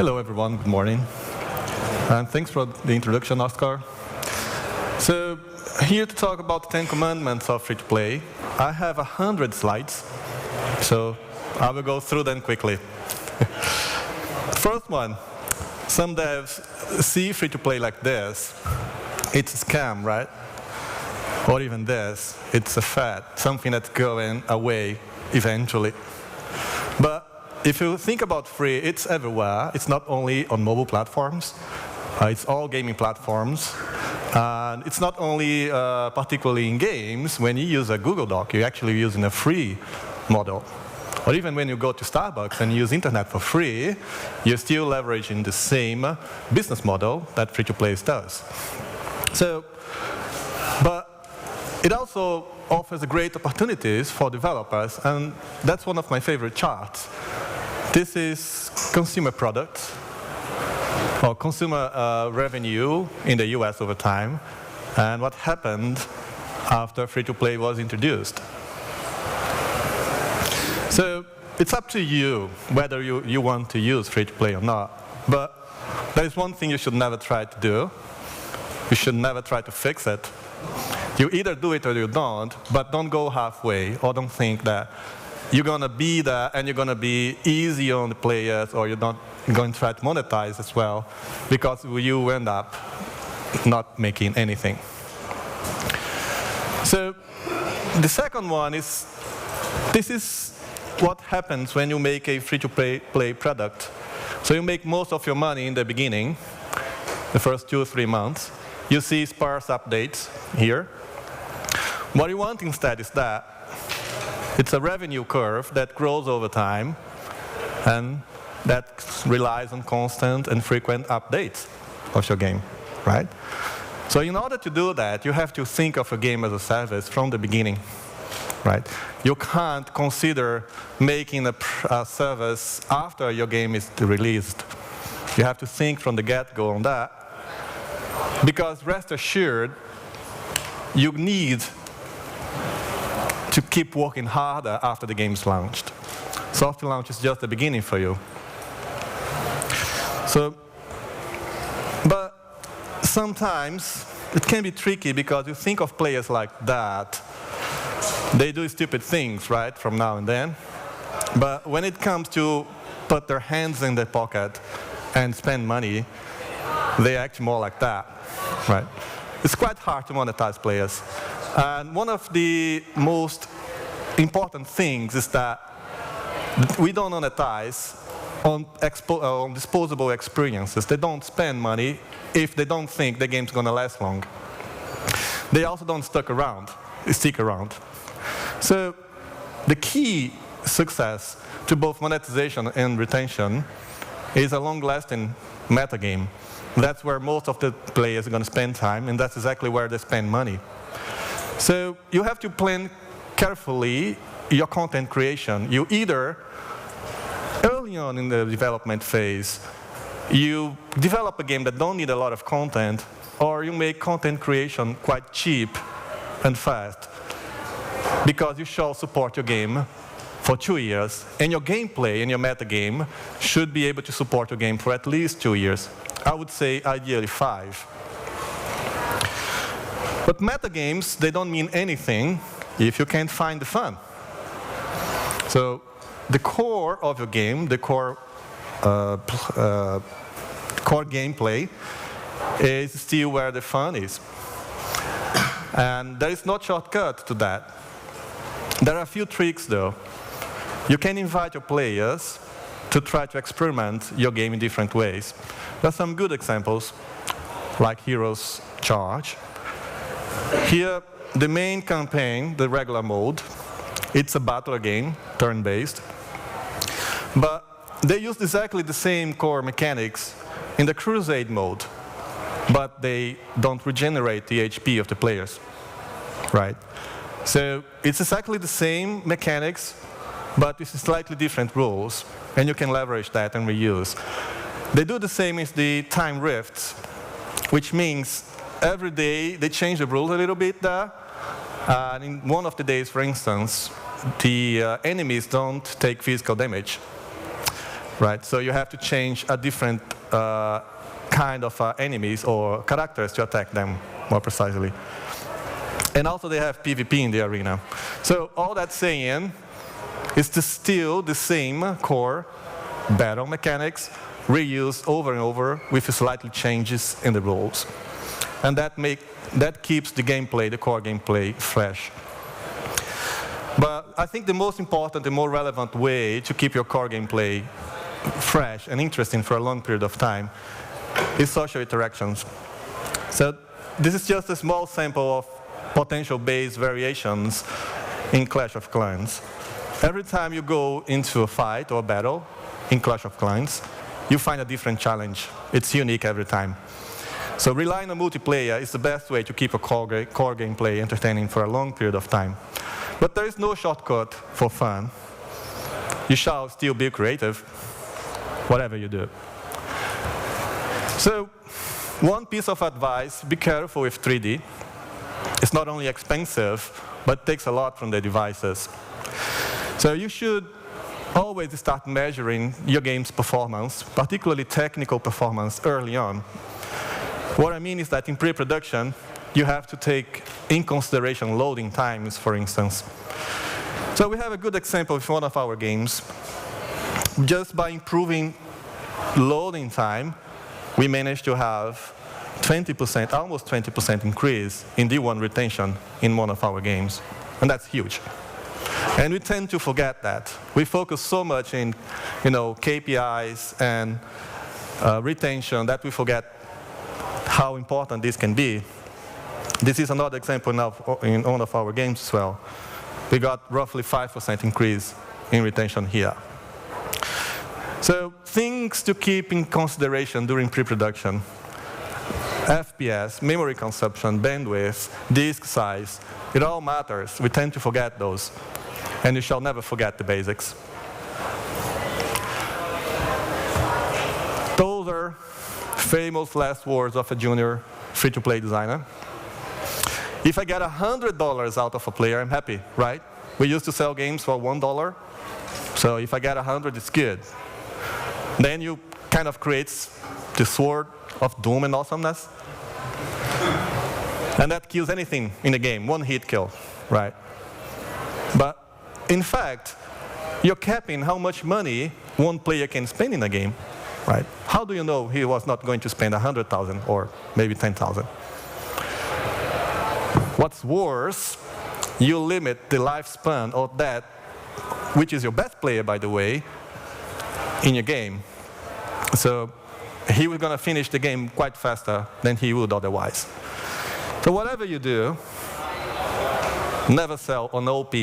Hello everyone, good morning. And thanks for the introduction, Oscar. So, here to talk about the 10 commandments of free-to-play. I have 100 slides, so I will go through them quickly. First one, some devs see free-to-play like this. It's a scam, right? Or even this, it's a fad, something that's going away eventually. But if you think about free, it's everywhere. It's not only on mobile platforms, it's all gaming platforms. And it's not only particularly in games. When you use a Google Doc, you're actually using a free model. Or even when you go to Starbucks and use internet for free, you're still leveraging the same business model that free-to-play does. So, but it also offers great opportunities for developers, and that's one of my favorite charts. This is consumer products, or consumer revenue in the US over time, and what happened after free-to-play was introduced. So it's up to you whether you want to use free-to-play or not. But there is one thing you should never try to do. You should never try to fix it. You either do it or you don't, but don't go halfway, or don't think that you're going to be there and you're going to be easy on the players, or you're not going to try to monetize as well, because you end up not making anything. So the second one is, this is what happens when you make a free-to-play product. So you make most of your money in the beginning, the first 2 or 3 months. You see sparse updates here. What you want instead is that it's a revenue curve that grows over time, and that relies on constant and frequent updates of your game, right? So in order to do that, you have to think of a game as a service from the beginning, right? You can't consider making a service after your game is released. You have to think from the get-go on that, because rest assured, you need to keep working harder after the game's launched. Soft launch is just the beginning for you. So, but sometimes it can be tricky because you think of players like that. They do stupid things, right, from now and then. But when it comes to put their hands in their pocket and spend money, they act more like that, right? It's quite hard to monetize players. And one of the most important things is that we don't monetize on disposable experiences. They don't spend money if they don't think the game's going to last long. They also don't stick around. So the key success to both monetization and retention is a long-lasting metagame. That's where most of the players are going to spend time, and that's exactly where they spend money. So you have to plan carefully your content creation. You either, early on in the development phase, you develop a game that don't need a lot of content, or you make content creation quite cheap and fast, because you shall support your game for 2 years, and your gameplay and your metagame should be able to support your game for at least 2 years. I would say ideally 5. But metagames, they don't mean anything if you can't find the fun. So the core of your game, the core gameplay, is still where the fun is. And there is no shortcut to that. There are a few tricks, though. You can invite your players to try to experiment your game in different ways. There are some good examples, like Heroes Charge. Here, the main campaign, the regular mode, it's a battle game, turn-based. But they use exactly the same core mechanics in the Crusade mode, but they don't regenerate the HP of the players, right? So it's exactly the same mechanics, but with slightly different rules, and you can leverage that and reuse. They do the same with the time rifts, which means every day they change the rules a little bit there. And in one of the days, for instance, the enemies don't take physical damage. right? So you have to change a different kind of enemies or characters to attack them more precisely. And also they have PvP in the arena. So all that saying is still the same core battle mechanics reused over and over with slightly changes in the rules. And that keeps the gameplay, the core gameplay, fresh. But I think the most important and more relevant way to keep your core gameplay fresh and interesting for a long period of time is social interactions. So this is just a small sample of potential base variations in Clash of Clans. Every time you go into a fight or a battle in Clash of Clans, you find a different challenge. It's unique every time. So relying on multiplayer is the best way to keep a core gameplay entertaining for a long period of time. But there is no shortcut for fun. You shall still be creative, whatever you do. So one piece of advice, be careful with 3D. It's not only expensive, but takes a lot from the devices. So you should always start measuring your game's performance, particularly technical performance, early on. What I mean is that in pre-production, you have to take in consideration loading times, for instance. So we have a good example of one of our games. Just by improving loading time, we managed to have 20%, almost 20% increase in D1 retention in one of our games. And that's huge. And we tend to forget that. We focus so much in KPIs and retention that we forget how important this can be. This is another example in one of our games as well. We got roughly 5% increase in retention here. So things to keep in consideration during pre-production: FPS, memory consumption, bandwidth, disk size, it all matters. We tend to forget those. And you shall never forget the basics. Those are famous last words of a junior free-to-play designer. If I get $100 out of a player, I'm happy, right? We used to sell games for $1. So if I get 100, it's good. Then you kind of creates the sword of doom and awesomeness. And that kills anything in the game, one hit kill, right? But in fact, you're capping how much money one player can spend in a game, right? How do you know he was not going to spend 100,000 or maybe 10,000? What's worse, you limit the lifespan of that, which is your best player, by the way, in your game. So he was going to finish the game quite faster than he would otherwise. So whatever you do, never sell an OP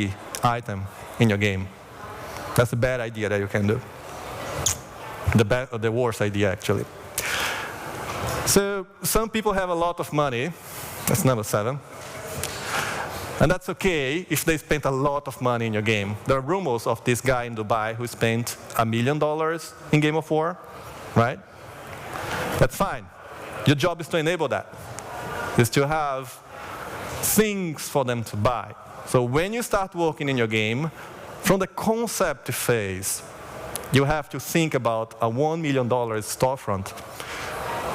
item in your game. That's a bad idea that you can do. The worst idea, actually. So some people have a lot of money. That's number 7. And that's okay if they spent a lot of money in your game. There are rumors of this guy in Dubai who spent $1 million in Game of War, right? That's fine. Your job is to enable that. Is to have things for them to buy. So when you start working in your game, from the concept phase, you have to think about a $1 million storefront.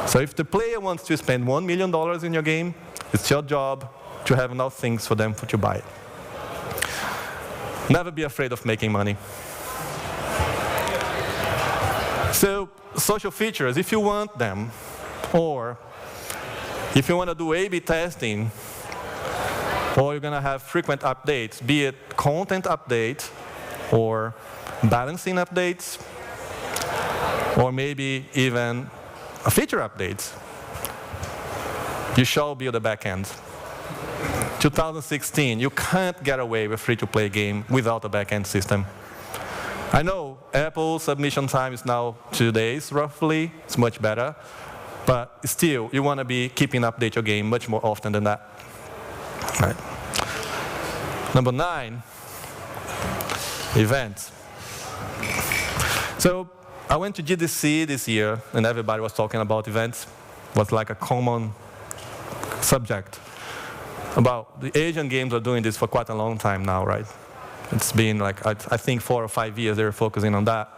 So if the player wants to spend $1 million in your game, it's your job to have enough things for them to buy it. Never be afraid of making money. So social features, if you want them, or if you want to do A/B testing, or you're going to have frequent updates, be it content update, or balancing updates, or maybe even a feature updates, you shall build a backend. 2016, you can't get away with a free-to-play game without a backend system. I know Apple's submission time is now 2 days, roughly. It's much better. But still, you want to be keeping update your game much more often than that. Right. Number 9, events. So I went to GDC this year, and everybody was talking about events. It was like a common subject. About the Asian games are doing this for quite a long time now, right? It's been like, I think 4 or 5 years they're focusing on that.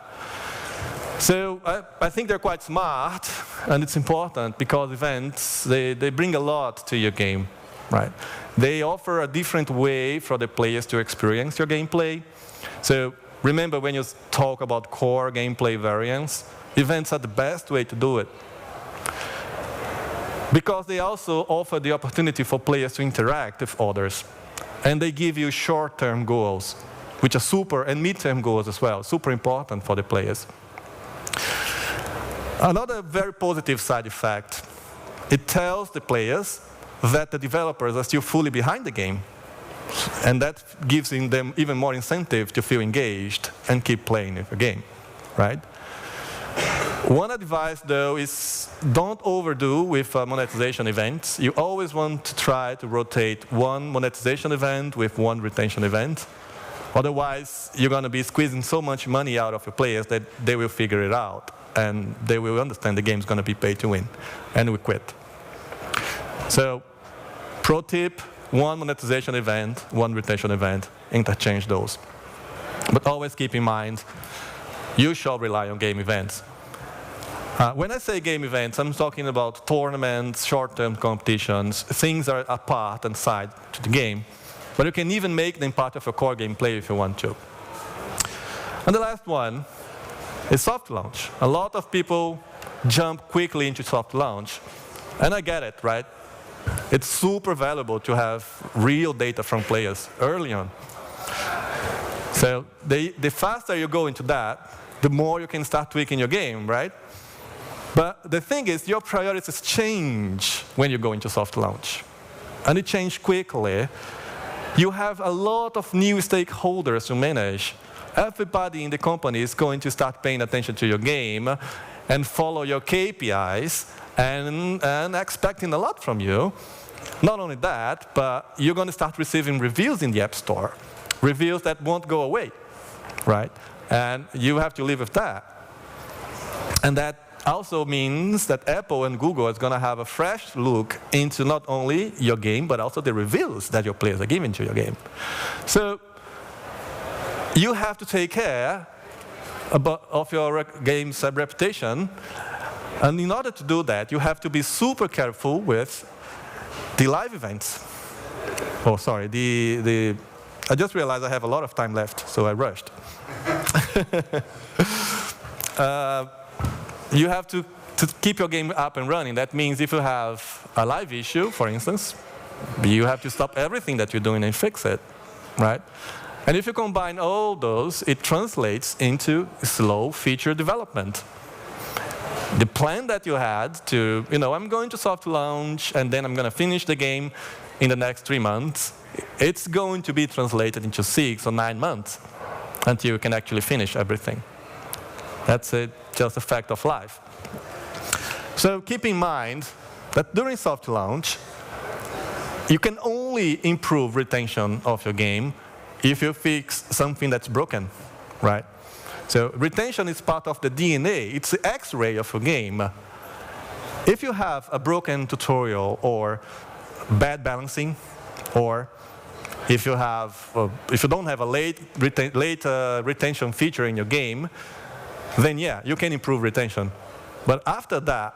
So I think they're quite smart, and it's important because events, they bring a lot to your game, right? They offer a different way for the players to experience your gameplay. So remember, when you talk about core gameplay variants, events are the best way to do it. Because they also offer the opportunity for players to interact with others. And they give you short-term goals, which are super, and mid-term goals as well, super important for the players. Another very positive side effect, it tells the players that the developers are still fully behind the game. And that gives them even more incentive to feel engaged and keep playing with the game, right? One advice, though, is don't overdo with monetization events. You always want to try to rotate one monetization event with one retention event. Otherwise, you're going to be squeezing so much money out of your players that they will figure it out. And they will understand the game's going to be pay to win. And will quit. So, pro tip, one monetization event, one retention event, interchange those. But always keep in mind, you shall rely on game events. When I say game events, I'm talking about tournaments, short-term competitions, things that are apart and side to the game. But you can even make them part of your core gameplay if you want to. And the last one is soft launch. A lot of people jump quickly into soft launch. And I get it, right? It's super valuable to have real data from players early on. So the faster you go into that, the more you can start tweaking your game, right? But the thing is, your priorities change when you go into soft launch. And it changes quickly. You have a lot of new stakeholders to manage. Everybody in the company is going to start paying attention to your game and follow your KPIs and expecting a lot from you. Not only that, but you're going to start receiving reviews in the App Store. Reviews that won't go away, right? And you have to live with that. And that also means that Apple and Google is going to have a fresh look into not only your game, but also the reviews that your players are giving to your game. So you have to take care of your game's reputation. And in order to do that, you have to be super careful with the live events. Oh, sorry, I just realized I have a lot of time left, so I rushed. You have to keep your game up and running. That means if you have a live issue, for instance, you have to stop everything that you're doing and fix it, right? And if you combine all those, it translates into slow feature development. The plan that you had to, I'm going to soft launch and then I'm going to finish the game in the next 3 months, it's going to be translated into 6 or 9 months until you can actually finish everything. That's just a fact of life. So keep in mind that during soft launch, you can only improve retention of your game if you fix something that's broken, right? So retention is part of the DNA. It's the X-ray of your game. If you have a broken tutorial or bad balancing, or if you don't have a late retention feature in your game, then yeah, you can improve retention. But after that,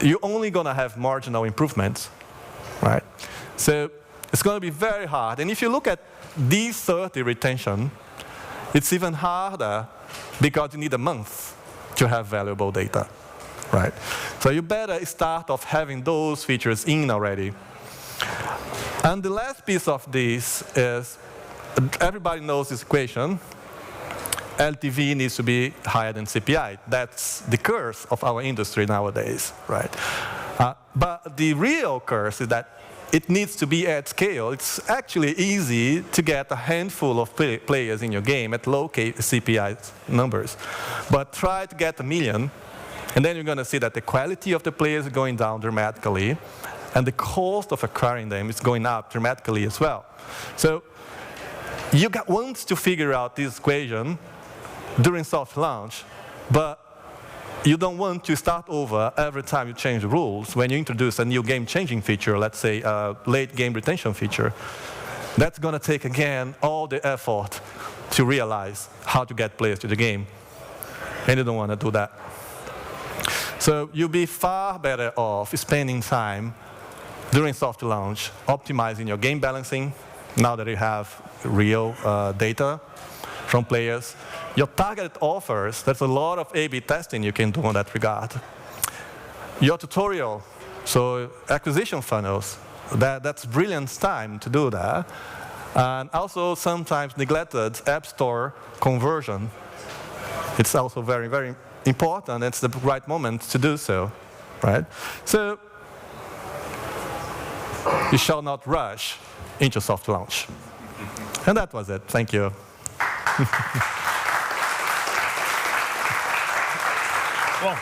you're only going to have marginal improvements, right? So it's going to be very hard. And if you look at D30 retention, it's even harder because you need a month to have valuable data, right? So you better start off having those features in already. And the last piece of this is, everybody knows this equation. LTV needs to be higher than CPI. That's the curse of our industry nowadays, right? But the real curse is that it needs to be at scale. It's actually easy to get a handful of players in your game at low CPI numbers. But try to get 1 million, and then you're going to see that the quality of the players is going down dramatically, and the cost of acquiring them is going up dramatically as well. So you want to figure out this equation during soft launch, but you don't want to start over every time you change the rules. When you introduce a new game-changing feature, let's say a late game retention feature, that's going to take, again, all the effort to realize how to get players to the game. and you don't want to do that. So you'll be far better off spending time during soft launch, optimizing your game balancing, now that you have real data from players. Your targeted offers, there's a lot of A/B testing you can do in that regard. Your tutorial, so acquisition funnels, that's brilliant time to do that. And also sometimes neglected App Store conversion. It's also very, very important. It's the right moment to do so, right? So you shall not rush into soft launch. And that was it. Thank you. Well,